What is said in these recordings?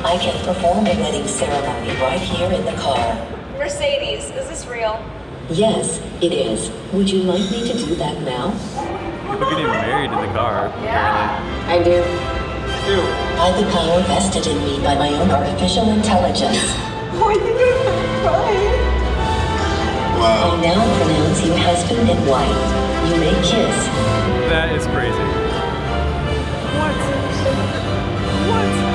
I can perform a wedding ceremony right here in the car. Mercedes, is this real? Yes, it is. Would you like me to do that now? People getting married in the car, apparently. I do. I have the power vested in me by my own artificial intelligence. Oh, I think I'm gonna cry. Wow. I now pronounce you husband and wife. You may kiss. That is crazy. What? What?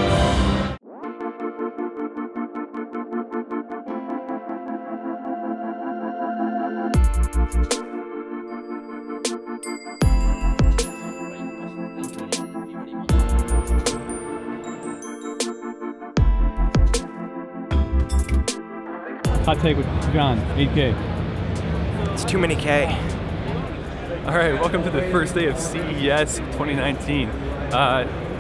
Hot take with John, 8K. It's too many K. All right, welcome to the first day of CES 2019.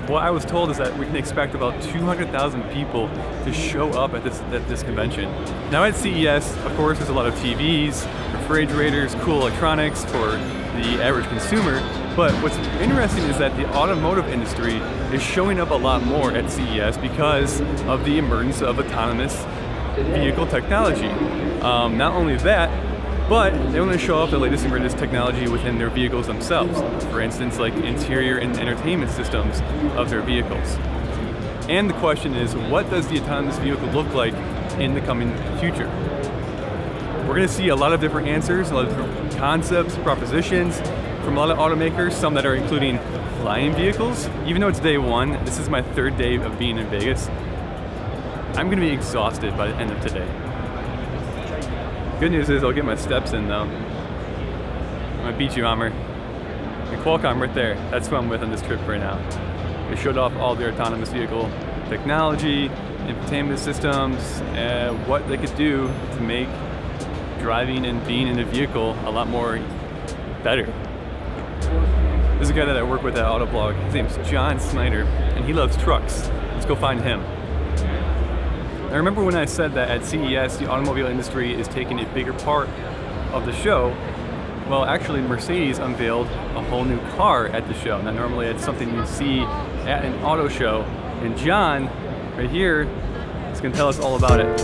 What I was told is that we can expect about 200,000 people to show up at this convention. Now at CES, of course, there's a lot of TVs, refrigerators, cool electronics for the average consumer. But what's interesting is that the automotive industry is showing up a lot more at CES because of the emergence of autonomous vehicle technology. Not only that, but they want to show off the latest and greatest technology within their vehicles themselves. For instance, like interior and entertainment systems of their vehicles. And the question is, what does the autonomous vehicle look like in the coming future? We're going to see a lot of different answers, a lot of different concepts, propositions from a lot of automakers, some that are including flying vehicles. Even though it's day one, this is my third day of being in Vegas. I'm going to be exhausted by the end of today. Good news is I'll get my steps in though. My Beachy Bomber. And Qualcomm right there. That's who I'm with on this trip right now. They showed off all their autonomous vehicle technology, infotainment systems, what they could do to make driving and being in a vehicle a lot more better. There's a guy that I work with at Autoblog. His name's John Snyder, and he loves trucks. Let's go find him. I remember when I said that at CES the automobile industry is taking a bigger part of the show. Well, actually Mercedes unveiled a whole new car at the show. Now normally it's something you see at an auto show, and John, right here, is going to tell us all about it.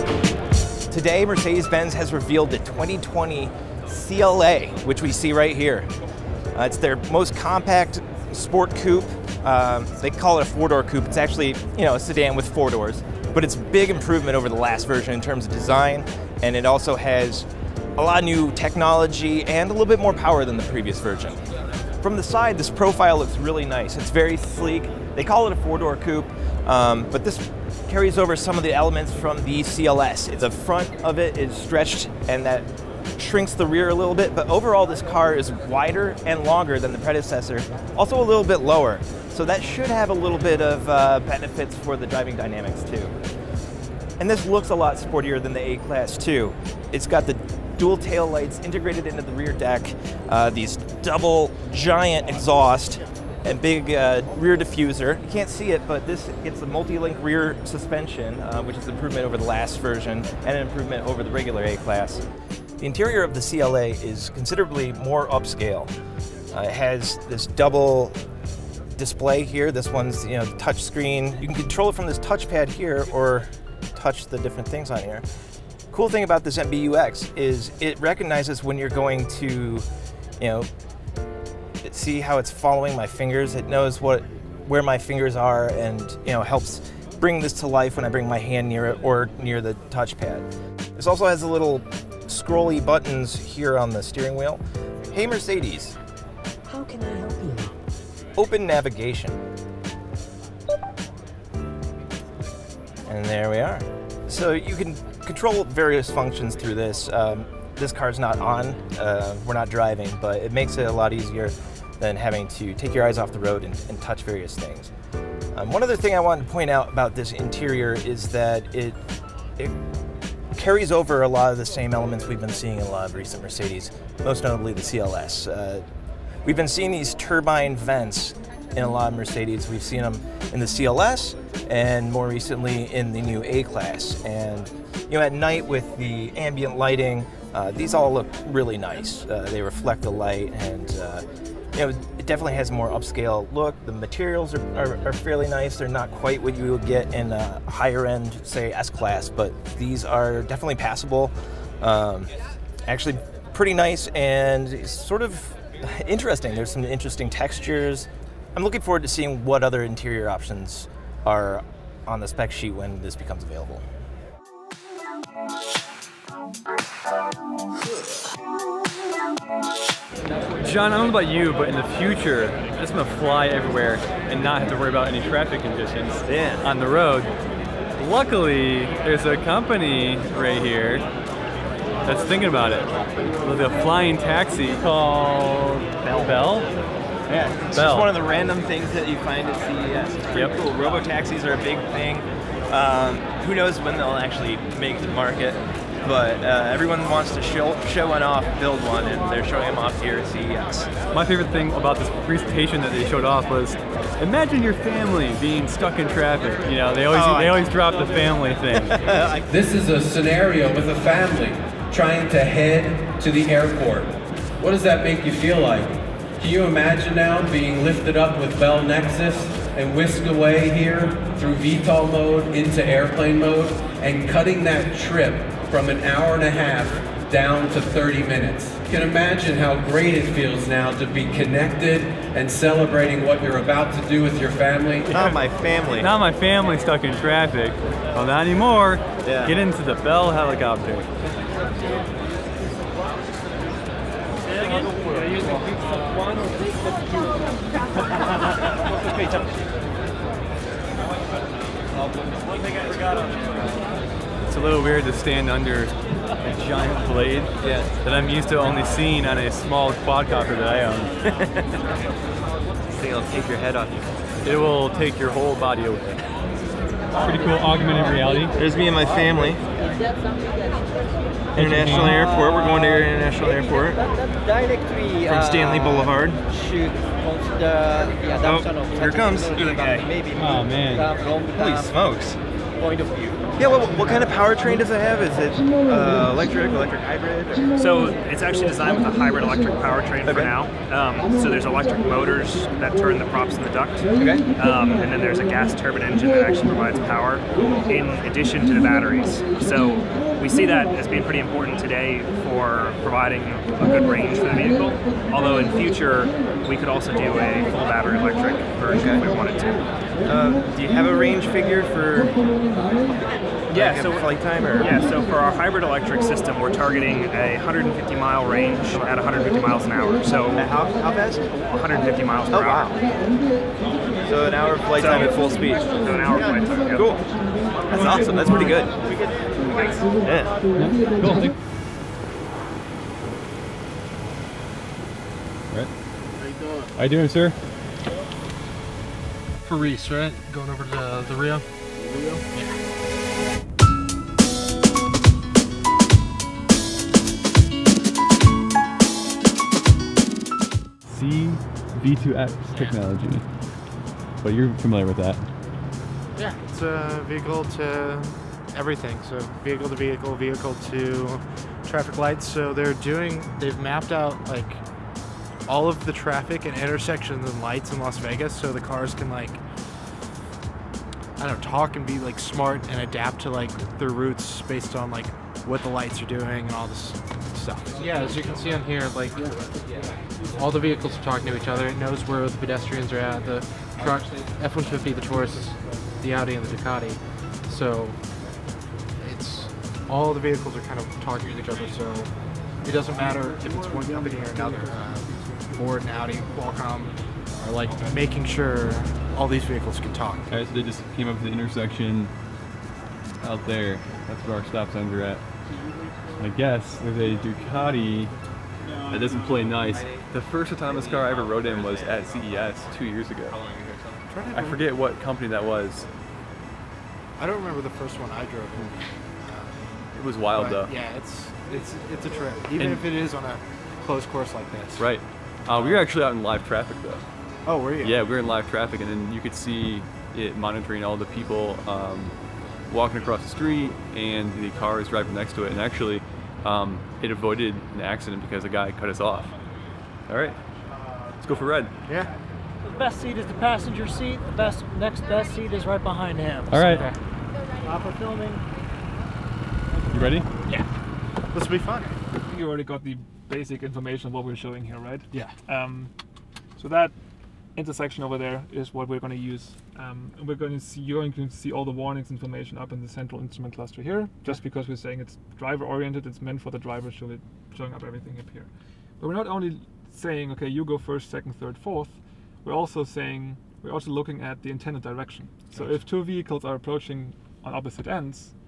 Today Mercedes-Benz has revealed the 2020 CLA, which we see right here. It's their most compact sport coupe. They call it a four-door coupe. It's actually, a sedan with four doors. But it's a big improvement over the last version in terms of design, and it also has a lot of new technology and a little bit more power than the previous version. From the side, this profile looks really nice. It's very sleek. They call it a four-door coupe, but this carries over some of the elements from the CLS. The front of it is stretched, and that shrinks the rear a little bit, but overall this car is wider and longer than the predecessor, also a little bit lower. So that should have a little bit of benefits for the driving dynamics too. And this looks a lot sportier than the A-Class too. It's got the dual tail lights integrated into the rear deck, these double giant exhaust, and big rear diffuser. You can't see it, but this gets a multi-link rear suspension, which is an improvement over the last version and an improvement over the regular A-Class. The interior of the CLA is considerably more upscale. It has this double display here. This one's touch screen. You can control it from this touchpad here or touch the different things on here. Cool thing about this MBUX is it recognizes when you're going to, see how it's following my fingers. It knows where my fingers are, and helps bring this to life when I bring my hand near it or near the touchpad. This also has a little scrolly buttons here on the steering wheel. Hey Mercedes. How can I help you? Open navigation. And there we are. So you can control various functions through this. This car's not on, we're not driving, but it makes it a lot easier than having to take your eyes off the road and touch various things. One other thing I wanted to point out about this interior is that it carries over a lot of the same elements we've been seeing in a lot of recent Mercedes, most notably the CLS. We've been seeing these turbine vents in a lot of Mercedes. We've seen them in the CLS and more recently in the new A-Class. And at night with the ambient lighting, these all look really nice. They reflect the light, and know, it definitely has a more upscale look. The materials are fairly nice. They're not quite what you would get in a higher end, say, S-Class, but these are definitely passable. Actually pretty nice and sort of interesting. There's some interesting textures. I'm looking forward to seeing what other interior options are on the spec sheet when this becomes available. John, I don't know about you, but in the future, I just want to fly everywhere and not have to worry about any traffic conditions on the road. Luckily, there's a company right here that's thinking about it. With a flying taxi called Bell? Yeah, it's just one of the random things that you find at CES. It's pretty cool. Robo-taxis are a big thing. Who knows when they'll actually make it to market, but everyone wants to show one off, build one, and they're showing them off here at CES. My favorite thing about this presentation that they showed off was, imagine your family being stuck in traffic. You know, they always drop the family thing. This is a scenario with a family trying to head to the airport. What does that make you feel like? Can you imagine now being lifted up with Bell Nexus and whisked away here through VTOL mode into airplane mode and cutting that trip from an hour and a half down to 30 minutes? You can imagine how great it feels now to be connected and celebrating what you're about to do with your family. Not my family. Not my family stuck in traffic. Well, not anymore. Yeah. Get into the Bell helicopter. It's a little weird to stand under a giant blade that I'm used to only seeing on a small quadcopter that I own. This thing will take your head off you. It will take your whole body over. Pretty cool augmented reality. There's me and my family. International Airport. We're going to International Airport. From Stanley Boulevard. Oh, here it comes. Oh man. Holy smokes. Yeah, what kind of powertrain does it have? Is it electric hybrid? Or? So it's actually designed with a hybrid electric powertrain for now. So there's electric motors that turn the props in the duct. And then there's a gas turbine engine that actually provides power in addition to the batteries. So we see that as being pretty important today for providing a good range for the vehicle. Although in future, we could also do a full battery electric version if we wanted to. Do you have a range figure for flight time? Or? Yeah, so for our hybrid electric system, we're targeting a 150-mile range at 150 miles an hour. So how fast? 150 miles per hour. Wow. So an hour flight time at full speed. So an hour flight time, yep. Cool. That's awesome. That's pretty good. Thanks. Yeah. Cool. Right. How you doing, sir? For Reese, right? Going over to the Rio? Yeah. V2X technology. But you're familiar with that. Yeah, it's a vehicle to everything. So vehicle to vehicle, vehicle to traffic lights. So they've mapped out like all of the traffic and intersections and lights in Las Vegas, so the cars can like, I don't know, talk and be like smart and adapt to like their routes based on like what the lights are doing and all this stuff. Yeah, as you can see on here, like all the vehicles are talking to each other. It knows where the pedestrians are at. The truck, F-150, the Taurus, the Audi, and the Ducati. So it's all the vehicles are kind of talking to each other. So it doesn't matter if it's one company or another. Ford and Audi, Qualcomm are like making sure all these vehicles can talk. Alright, so they just came up with the intersection out there. That's where our stop signs are at. And I guess there's a Ducati that doesn't play nice. The first autonomous car I ever rode in was at CES 2 years ago. I forget what company that was. I don't remember the first one I drove in. It was wild though. Yeah, it's a trip, even if it is on a closed course like this. Right. We were actually out in live traffic though. Oh, were you? Yeah, we were in live traffic, and then you could see it monitoring all the people walking across the street and the cars driving next to it. And actually, it avoided an accident because a guy cut us off. All right. go for red. Yeah. The best seat is the passenger seat. The next best seat is right behind him. All right. Okay. Stop for filming. You ready? Yeah. This will be fun. You already got the basic information of what we're showing here, right? Yeah. So that intersection over there is what we're going to use. And you're going to see all the warnings information up in the central instrument cluster here, just because we're saying it's driver oriented, it's meant for the driver, so it's showing up everything up here. But we're not only saying, okay, you go first, second, third, fourth, we're also looking at the intended direction. So if two vehicles are approaching on opposite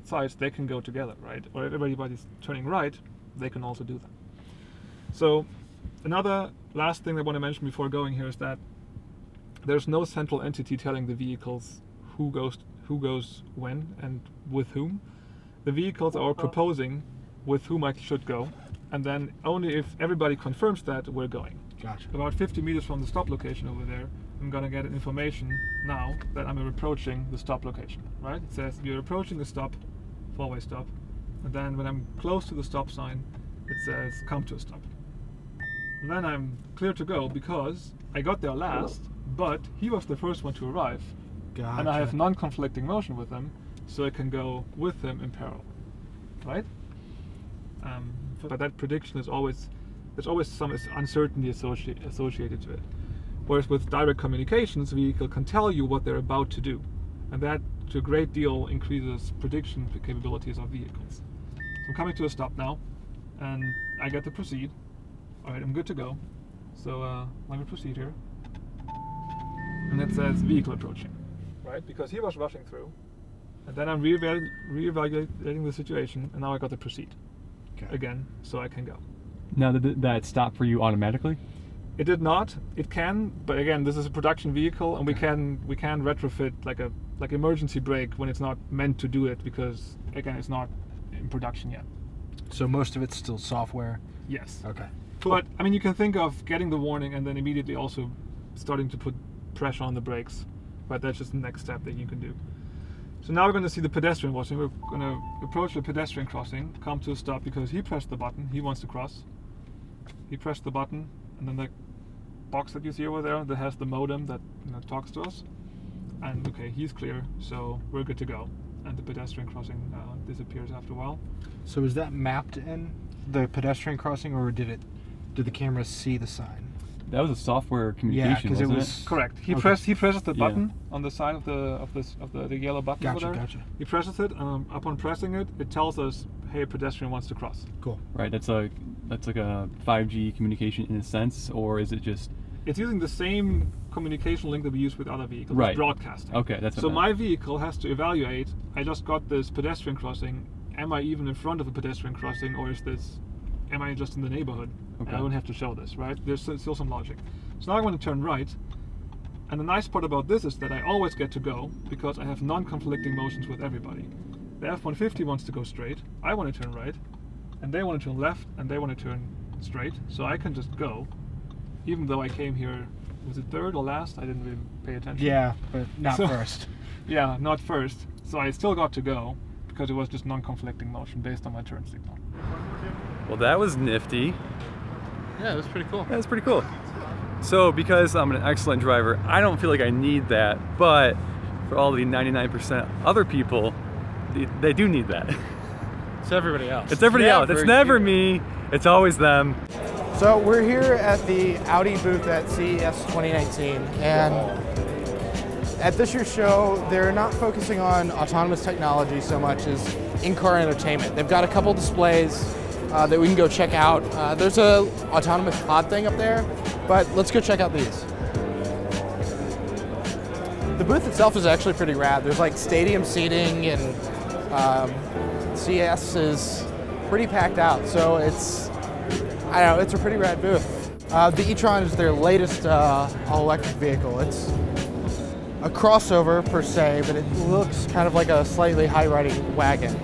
sides, they can go together, right? Or if everybody's turning right, they can also do that. So another last thing I want to mention before going here is that there's no central entity telling the vehicles who goes when and with whom. The vehicles are proposing with whom I should go, and then only if everybody confirms that, we're going. Gotcha. About 50 meters from the stop location over there, I'm gonna get information now that I'm approaching the stop location, right? It says you're approaching the stop, four-way stop, and then when I'm close to the stop sign, it says come to a stop. And then I'm clear to go because I got there last, but he was the first one to arrive. Gotcha. And I have non-conflicting motion with him, so I can go with him in parallel, right? But that prediction is there's always some uncertainty associated to it. Whereas with direct communications, the vehicle can tell you what they're about to do, and that to a great deal increases prediction capabilities of vehicles. So I'm coming to a stop now, and I get to proceed. All right, I'm good to go. So let me proceed here. And it says vehicle approaching, right? Because he was rushing through. And then I'm re-evaluating the situation, and now I got to proceed again, so I can go. Now did that stop for you automatically? It did not. It can, but again, this is a production vehicle, and we can retrofit like emergency brake when it's not meant to do it, because again, it's not in production yet. So most of it's still software? Yes. Okay. But I mean, you can think of getting the warning and then immediately also starting to put pressure on the brakes, but that's just the next step that you can do. So now we're going to see the pedestrian watching. We're going to approach the pedestrian crossing, come to a stop because he pressed the button. He wants to cross. He pressed the button, and then the box that you see over there that has the modem that talks to us. And okay, he's clear, so we're good to go. And the pedestrian crossing disappears after a while. So is that mapped in the pedestrian crossing, or did the camera see the sign? That was a software communication. Yeah, because it was correct. He presses the button on the side of the yellow button over there. Gotcha. He presses it. Upon pressing it, it tells us, "Hey, a pedestrian wants to cross." Cool. Right. That's like a 5G communication in a sense, or is it just? It's using the same communication link that we use with other vehicles. Right. It's broadcasting. Okay, that's what so I meant. my vehicle has to evaluate. I just got this pedestrian crossing. Am I even in front of a pedestrian crossing, or am I just in the neighborhood? Okay. And I don't have to show this, right? There's still some logic. So now I want to turn right. And the nice part about this is that I always get to go because I have non-conflicting motions with everybody. The F-150 wants to go straight. I want to turn right. And they want to turn left, and they want to turn straight. So I can just go, even though I came here, was it third or last? I didn't really pay attention. Yeah, but not first. Yeah, not first. So I still got to go because it was just non-conflicting motion based on my turn signal. Well, that was nifty. Yeah, it was pretty cool. That was pretty cool. So because I'm an excellent driver, I don't feel like I need that, but for all the 99% other people, they do need that. It's everybody else. It's everybody else. It's never me. It's always them. So we're here at the Audi booth at CES 2019, and at this year's show, they're not focusing on autonomous technology so much as in-car entertainment. They've got a couple displays that we can go check out. There's a autonomous pod thing up there, but let's go check out these. The booth itself is actually pretty rad. There's like stadium seating, and CES is pretty packed out. So it's a pretty rad booth. The e-tron is their latest all-electric vehicle. It's a crossover per se, but it looks kind of like a slightly high-riding wagon.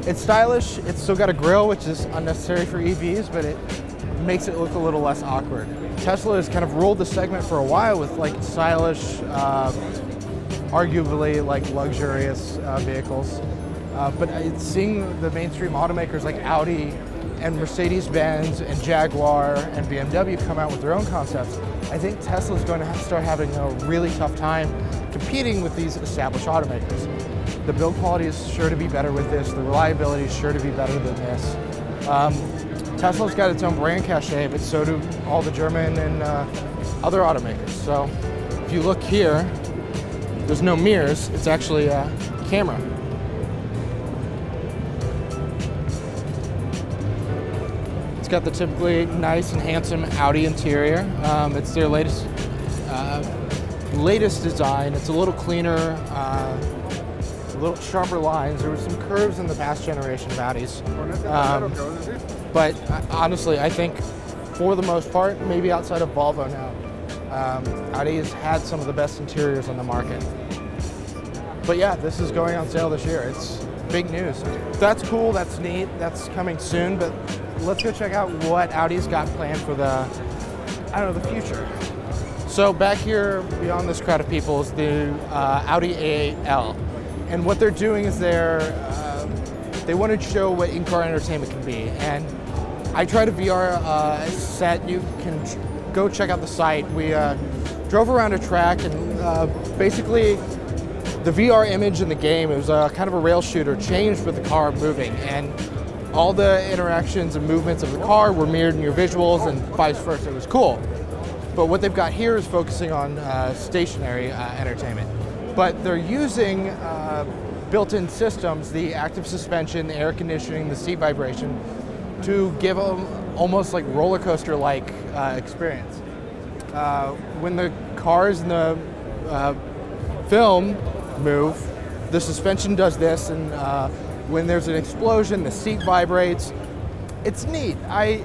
It's stylish. It's still got a grille, which is unnecessary for EVs, but it makes it look a little less awkward. Tesla has kind of ruled the segment for a while with like stylish, arguably like luxurious vehicles. But seeing the mainstream automakers like Audi and Mercedes-Benz and Jaguar and BMW come out with their own concepts, I think Tesla's going to start having a really tough time competing with these established automakers. The build quality is sure to be better with this. The reliability is sure to be better than this. Tesla's got its own brand cachet, but so do all the German and other automakers. So if you look here, there's no mirrors. It's actually a camera. It's got the typically nice and handsome Audi interior. It's their latest design. It's a little cleaner, a little sharper lines. There were some curves in the past generation of Audis. But honestly, I think for the most part, maybe outside of Volvo now, Audi has had some of the best interiors on the market. But yeah, this is going on sale this year. It's big news. That's cool, that's neat, that's coming soon, but let's go check out what Audi's got planned for the, I don't know, the future. So back here, beyond this crowd of people, is the Audi A8L. And what they're doing is they want to show what in-car entertainment can be. And I tried a VR set. You can go check out the site. We drove around a track, and basically the VR image in the game, it was kind of a rail shooter, changed with the car moving. And all the interactions and movements of the car were mirrored in your visuals and vice versa. It was cool. But what they've got here is focusing on stationary entertainment. But they're using built-in systems, the active suspension, the air conditioning, the seat vibration, to give them almost like roller coaster-like experience. When the cars in the film move, the suspension does this, and when there's an explosion, the seat vibrates. It's neat. I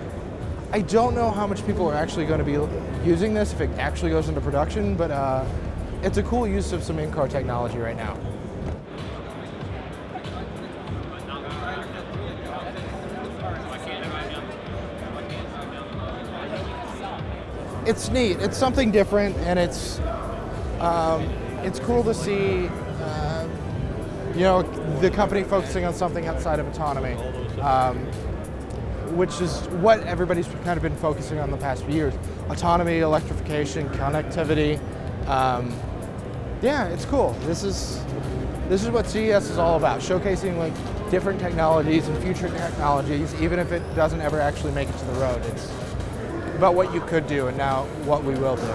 don't know how much people are actually going to be using this if it actually goes into production, but it's a cool use of some in-car technology right now. It's neat. It's something different, and it's cool to see, you know, the company focusing on something outside of autonomy, which is what everybody's kind of been focusing on the past few years: autonomy, electrification, connectivity. Yeah, it's cool. This is what CES is all about: showcasing like different technologies and future technologies, even if it doesn't ever actually make it to the road. It's about what you could do and now what we will do.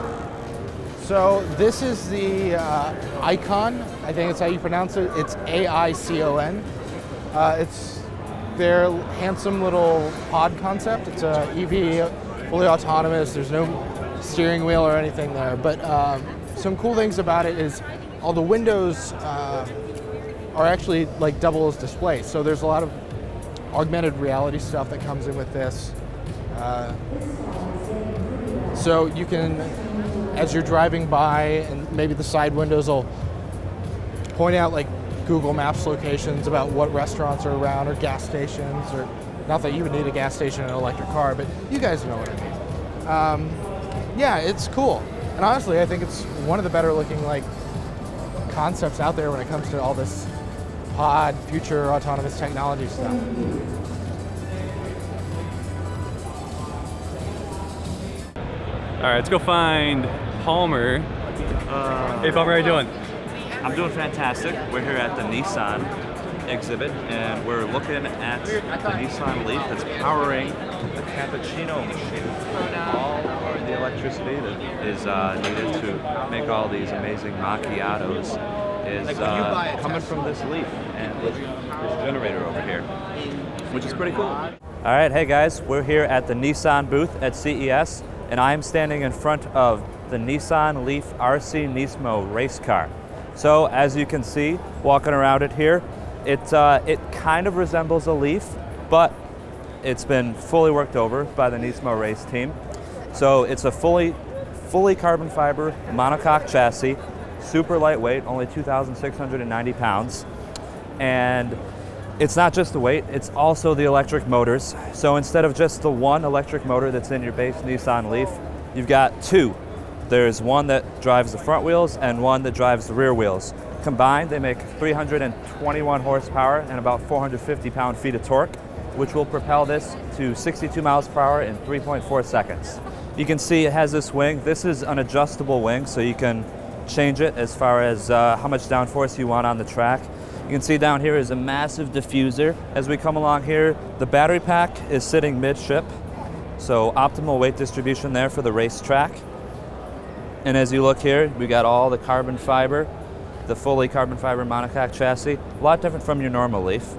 So this is the Icon. I think it's how you pronounce it. It's AICON. It's their handsome little pod concept. It's a EV, fully autonomous. There's no steering wheel or anything there. But some cool things about it is all the windows are actually like double as displays. So there's a lot of augmented reality stuff that comes in with this. So you can, as you're driving by, and maybe the side windows will point out like Google Maps locations about what restaurants are around, or gas stations, or not that you would need a gas station in an electric car, but you guys know what I mean. Yeah, it's cool. And honestly, I think it's one of the better looking like concepts out there when it comes to all this pod, future autonomous technology stuff. All right, let's go find Palmer. Hey Palmer, how you doing? I'm doing fantastic. We're here at the Nissan exhibit, and we're looking at the Nissan Leaf that's powering the cappuccino machine. All the electricity that is needed to make all these amazing macchiatos is coming from this Leaf and this generator over here, which is pretty cool. All right, hey guys, we're here at the Nissan booth at CES, and I'm standing in front of the Nissan Leaf RC Nismo race car. So as you can see, walking around it here, it kind of resembles a Leaf, but it's been fully worked over by the Nismo race team. So it's a fully carbon fiber monocoque chassis, super lightweight, only 2,690 pounds. And it's not just the weight, it's also the electric motors. So instead of just the one electric motor that's in your base Nissan Leaf, you've got two. There's one that drives the front wheels and one that drives the rear wheels. Combined, they make 321 horsepower and about 450 pound-feet of torque, which will propel this to 62 miles per hour in 3.4 seconds. You can see it has this wing. This is an adjustable wing, so you can change it as far as how much downforce you want on the track. You can see down here is a massive diffuser. As we come along here, the battery pack is sitting midship, so optimal weight distribution there for the racetrack. And as you look here, we got all the carbon fiber, the fully carbon fiber monocoque chassis, a lot different from your normal Leaf.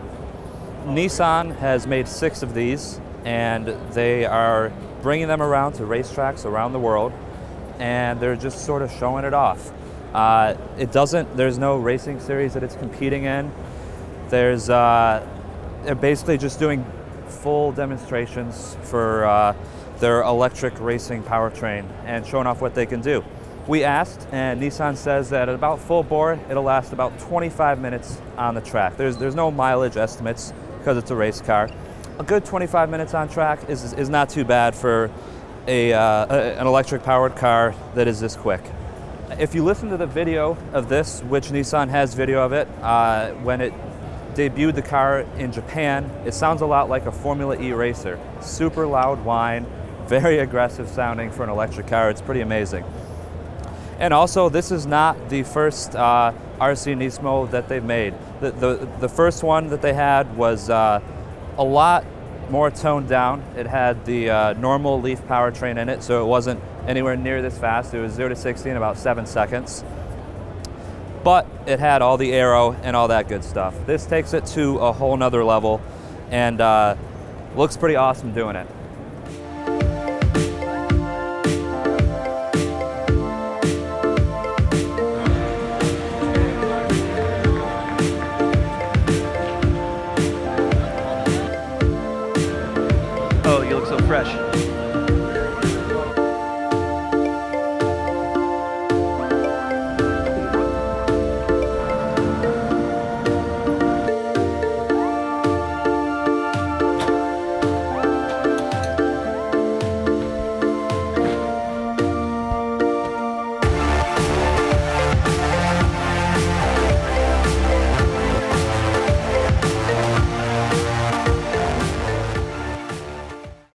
Nissan has made 6 of these, and they are bringing them around to racetracks around the world, and they're just sort of showing it off. There's no racing series that it's competing in. They're basically just doing full demonstrations for their electric racing powertrain and showing off what they can do. We asked, and Nissan says that at about full bore, it'll last about 25 minutes on the track. There's no mileage estimates because it's a race car. A good 25 minutes on track is not too bad for an electric powered car that is this quick. If you listen to the video of this, which Nissan has video of it, when it debuted the car in Japan, it sounds a lot like a Formula E racer. Super loud whine, very aggressive sounding for an electric car. It's pretty amazing. And also, this is not the first RC Nismo that they've made. The first one that they had was a lot more toned down. It had the normal Leaf powertrain in it, so it wasn't anywhere near this fast. It was 0 to 60 in about 7 seconds. But it had all the aero and all that good stuff. This takes it to a whole nother level and looks pretty awesome doing it. Oh, you look so fresh.